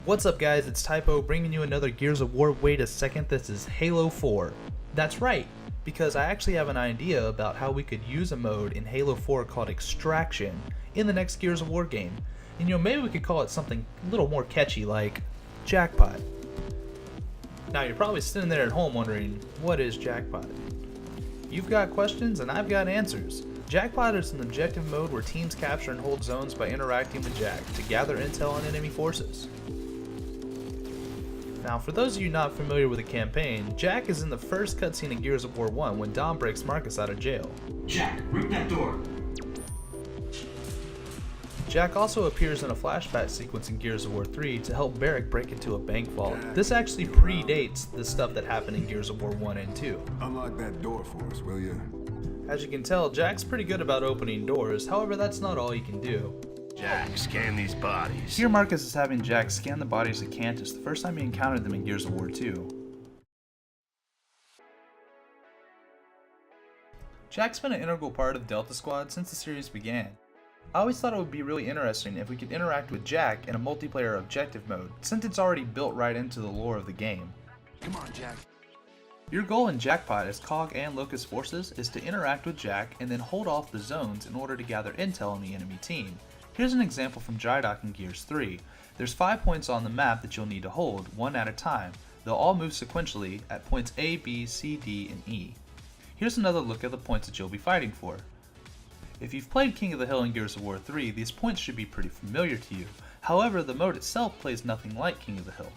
What's up guys, it's TYPØ bringing you another Gears of War. Wait a second, this is Halo 4. That's right, because I actually have an idea about how we could use a mode in Halo 4 called Extraction in the next Gears of War game. And maybe we could call it something a little more catchy like Jackpot. Now you're probably sitting there at home wondering, what is Jackpot? You've got questions and I've got answers. Jackpot is an objective mode where teams capture and hold zones by interacting with Jack to gather intel on enemy forces. Now, for those of you not familiar with the campaign, Jack is in the first cutscene in Gears of War 1 when Dom breaks Marcus out of jail. Jack, rip that door! Jack also appears in a flashback sequence in Gears of War 3 to help Barrick break into a bank vault. This actually predates the stuff that happened in Gears of War 1 and 2. Unlock that door for us, will you? As you can tell, Jack's pretty good about opening doors, however that's not all he can do. Jack, scan these bodies. Here Marcus is having Jack scan the bodies of Cantus the first time he encountered them in Gears of War 2. Jack's been an integral part of Delta Squad since the series began. I always thought it would be really interesting if we could interact with Jack in a multiplayer objective mode, since it's already built right into the lore of the game. Come on, Jack. Your goal in Jackpot as COG and Locust forces is to interact with Jack and then hold off the zones in order to gather intel on the enemy team. Here's an example from Drydock in Gears 3. There's 5 points on the map that you'll need to hold, one at a time. They'll all move sequentially at points A, B, C, D, and E. Here's another look at the points that you'll be fighting for. If you've played King of the Hill in Gears of War 3, these points should be pretty familiar to you. However, the mode itself plays nothing like King of the Hill.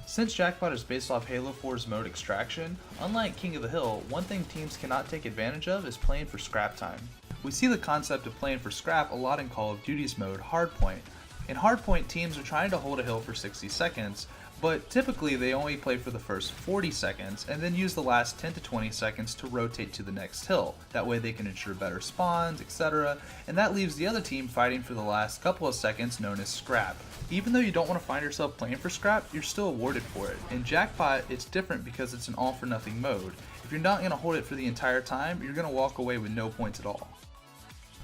Since Jackpot is based off Halo 4's mode Extraction, unlike King of the Hill, one thing teams cannot take advantage of is playing for scrap time. We see the concept of playing for scrap a lot in Call of Duty's mode Hardpoint. In Hardpoint, teams are trying to hold a hill for 60 seconds, but typically they only play for the first 40 seconds and then use the last 10 to 20 seconds to rotate to the next hill. That way they can ensure better spawns, etc. And that leaves the other team fighting for the last couple of seconds, known as scrap. Even though you don't want to find yourself playing for scrap, you're still awarded for it. In Jackpot, it's different because it's an all for nothing mode. If you're not going to hold it for the entire time, you're going to walk away with no points at all.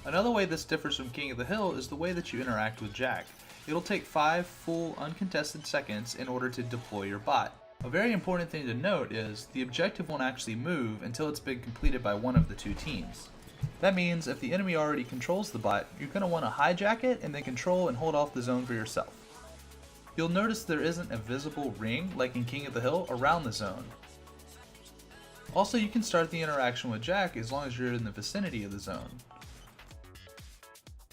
Another way this differs from King of the Hill is the way that you interact with Jack. It'll take 5 full uncontested seconds in order to deploy your bot. A very important thing to note is the objective won't actually move until it's been completed by one of the two teams. That means if the enemy already controls the bot, you're going to want to hijack it and then control and hold off the zone for yourself. You'll notice there isn't a visible ring like in King of the Hill around the zone. Also, you can start the interaction with Jack as long as you're in the vicinity of the zone.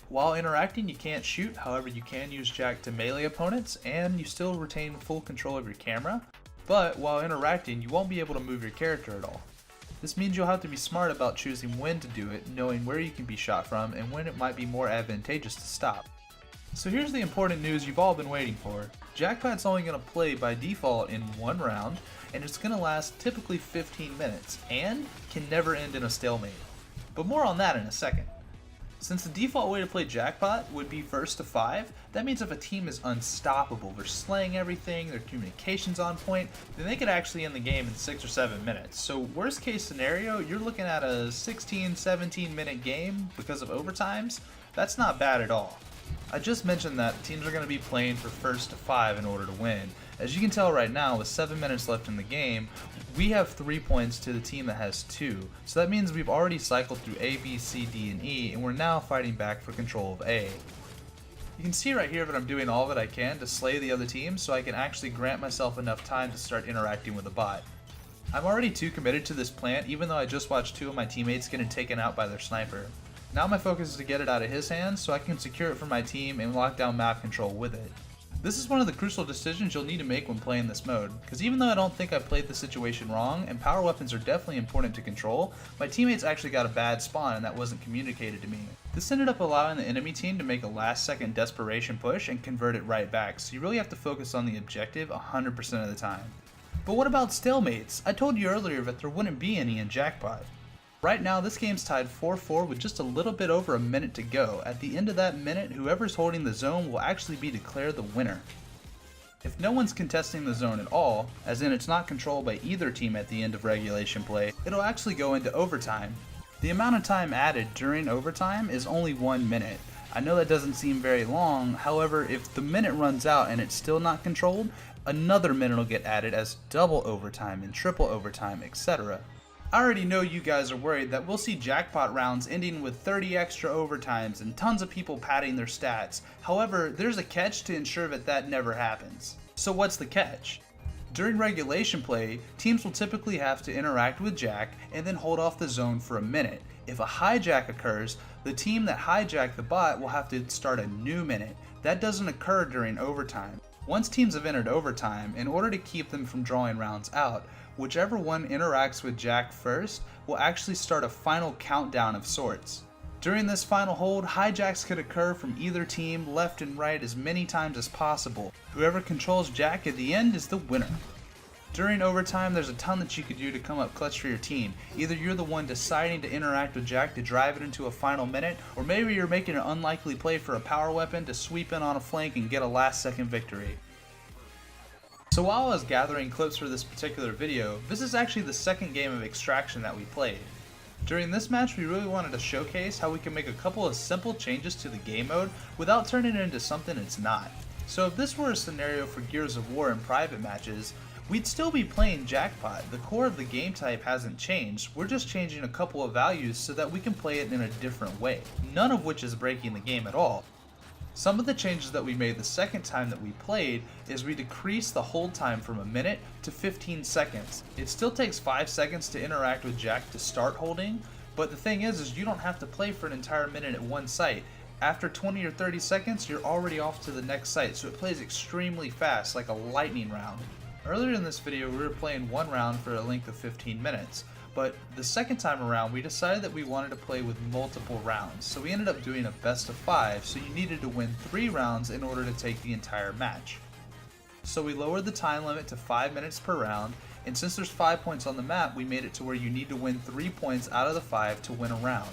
While interacting, you can't shoot, however you can use Jack to melee opponents, and you still retain full control of your camera, but while interacting, you won't be able to move your character at all. This means you'll have to be smart about choosing when to do it, knowing where you can be shot from, and when it might be more advantageous to stop. So here's the important news you've all been waiting for. Jackpot's only going to play by default in one round, and it's going to last typically 15 minutes, and can never end in a stalemate. But more on that in a second. Since the default way to play Jackpot would be first to 5, that means if a team is unstoppable, they're slaying everything, their communication's on point, then they could actually end the game in 6 or 7 minutes. So worst case scenario, you're looking at a 16-17 minute game because of overtimes. That's not bad at all. I just mentioned that teams are going to be playing for first to 5 in order to win. As you can tell right now, with 7 minutes left in the game, we have 3 points to the team that has 2. So that means we've already cycled through A, B, C, D, and E, and we're now fighting back for control of A. You can see right here that I'm doing all that I can to slay the other team so I can actually grant myself enough time to start interacting with the bot. I'm already too committed to this plant even though I just watched 2 of my teammates getting taken out by their sniper. Now my focus is to get it out of his hands so I can secure it for my team and lock down map control with it. This is one of the crucial decisions you'll need to make when playing this mode, because even though I don't think I played the situation wrong, and power weapons are definitely important to control, my teammates actually got a bad spawn and that wasn't communicated to me. This ended up allowing the enemy team to make a last second desperation push and convert it right back, so you really have to focus on the objective 100% of the time. But what about stalemates? I told you earlier that there wouldn't be any in Jackpot. Right now, this game's tied 4-4 with just a little bit over a minute to go. At the end of that minute, whoever's holding the zone will actually be declared the winner. If no one's contesting the zone at all, as in it's not controlled by either team at the end of regulation play, it'll actually go into overtime. The amount of time added during overtime is only 1 minute. I know that doesn't seem very long, however, if the minute runs out and it's still not controlled, another minute will get added as double overtime and triple overtime, etc. I already know you guys are worried that we'll see jackpot rounds ending with 30 extra overtimes and tons of people padding their stats. However, there's a catch to ensure that that never happens. So what's the catch? During regulation play, teams will typically have to interact with Jack and then hold off the zone for a minute. If a hijack occurs, the team that hijacked the bot will have to start a new minute. That doesn't occur during overtime. Once teams have entered overtime, in order to keep them from drawing rounds out, whichever one interacts with Jack first will actually start a final countdown of sorts. During this final hold, hijacks could occur from either team, left and right, as many times as possible. Whoever controls Jack at the end is the winner. During overtime, there's a ton that you could do to come up clutch for your team. Either you're the one deciding to interact with Jack to drive it into a final minute, or maybe you're making an unlikely play for a power weapon to sweep in on a flank and get a last second victory. So while I was gathering clips for this particular video, this is actually the second game of Extraction that we played. During this match, we really wanted to showcase how we can make a couple of simple changes to the game mode without turning it into something it's not. So if this were a scenario for Gears of War in private matches, we'd still be playing Jackpot. The core of the game type hasn't changed, we're just changing a couple of values so that we can play it in a different way, none of which is breaking the game at all. Some of the changes that we made the second time that we played is we decreased the hold time from a minute to 15 seconds. It still takes 5 seconds to interact with Jack to start holding, but the thing is you don't have to play for an entire minute at one site. After 20 or 30 seconds, you're already off to the next site, so it plays extremely fast, like a lightning round. Earlier in this video, we were playing one round for a length of 15 minutes. But the second time around, we decided that we wanted to play with multiple rounds, so we ended up doing a best of 5, so you needed to win 3 rounds in order to take the entire match. So we lowered the time limit to 5 minutes per round, and since there's 5 points on the map, we made it to where you need to win 3 points out of the 5 to win a round.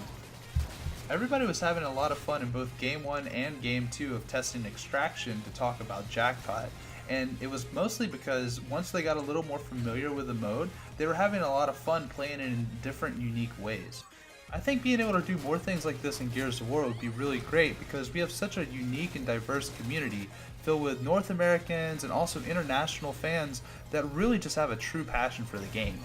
Everybody was having a lot of fun in both Game 1 and Game 2 of testing Extraction to talk about Jackpot. And it was mostly because once they got a little more familiar with the mode, they were having a lot of fun playing it in different unique ways. I think being able to do more things like this in Gears of War would be really great because we have such a unique and diverse community filled with North Americans and also international fans that really just have a true passion for the game.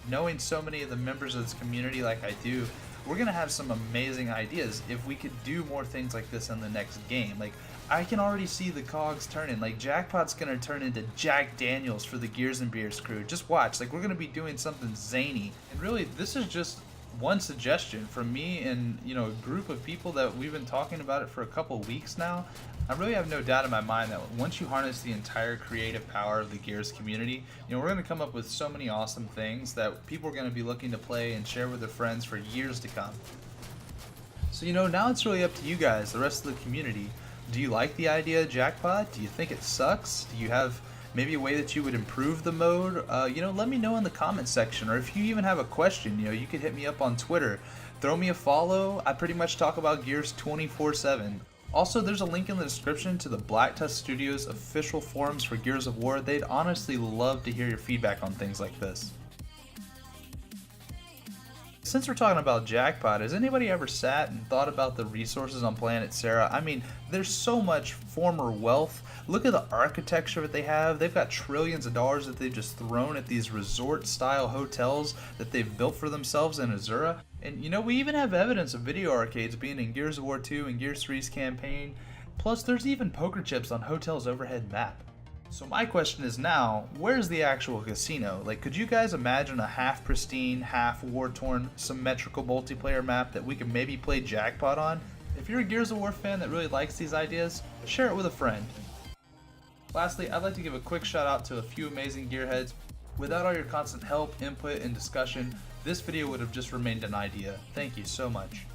Knowing so many of the members of this community like I do, we're going to have some amazing ideas if we could do more things like this in the next game. Like, I can already see the cogs turning. Like, Jackpot's going to turn into Jack Daniels for the Gears and Beers crew. Just watch. Like, we're going to be doing something zany. And really, this is just one suggestion from me and, a group of people that we've been talking about it for a couple weeks now. I really have no doubt in my mind that once you harness the entire creative power of the Gears community, we're going to come up with so many awesome things that people are going to be looking to play and share with their friends for years to come. So, now it's really up to you guys, the rest of the community. Do you like the idea of Jackpot? Do you think it sucks? Do you have maybe a way that you would improve the mode? Let me know in the comment section, or if you even have a question, you could hit me up on Twitter. Throw me a follow. I pretty much talk about Gears 24/7. Also, there's a link in the description to the Black Tusk Studios official forums for Gears of War. They'd honestly love to hear your feedback on things like this. Since we're talking about Jackpot, has anybody ever sat and thought about the resources on planet Sarah? I mean, there's so much former wealth. Look at the architecture that they have. They've got trillions of dollars that they've just thrown at these resort-style hotels that they've built for themselves in Azura. And we even have evidence of video arcades being in Gears of War 2 and Gears 3's campaign. Plus, there's even poker chips on Hotel's overhead map. So my question is now, where's the actual casino? Like, could you guys imagine a half pristine, half war-torn, symmetrical multiplayer map that we could maybe play Jackpot on? If you're a Gears of War fan that really likes these ideas, share it with a friend. Lastly, I'd like to give a quick shout out to a few amazing gearheads. Without all your constant help, input, and discussion, this video would have just remained an idea. Thank you so much.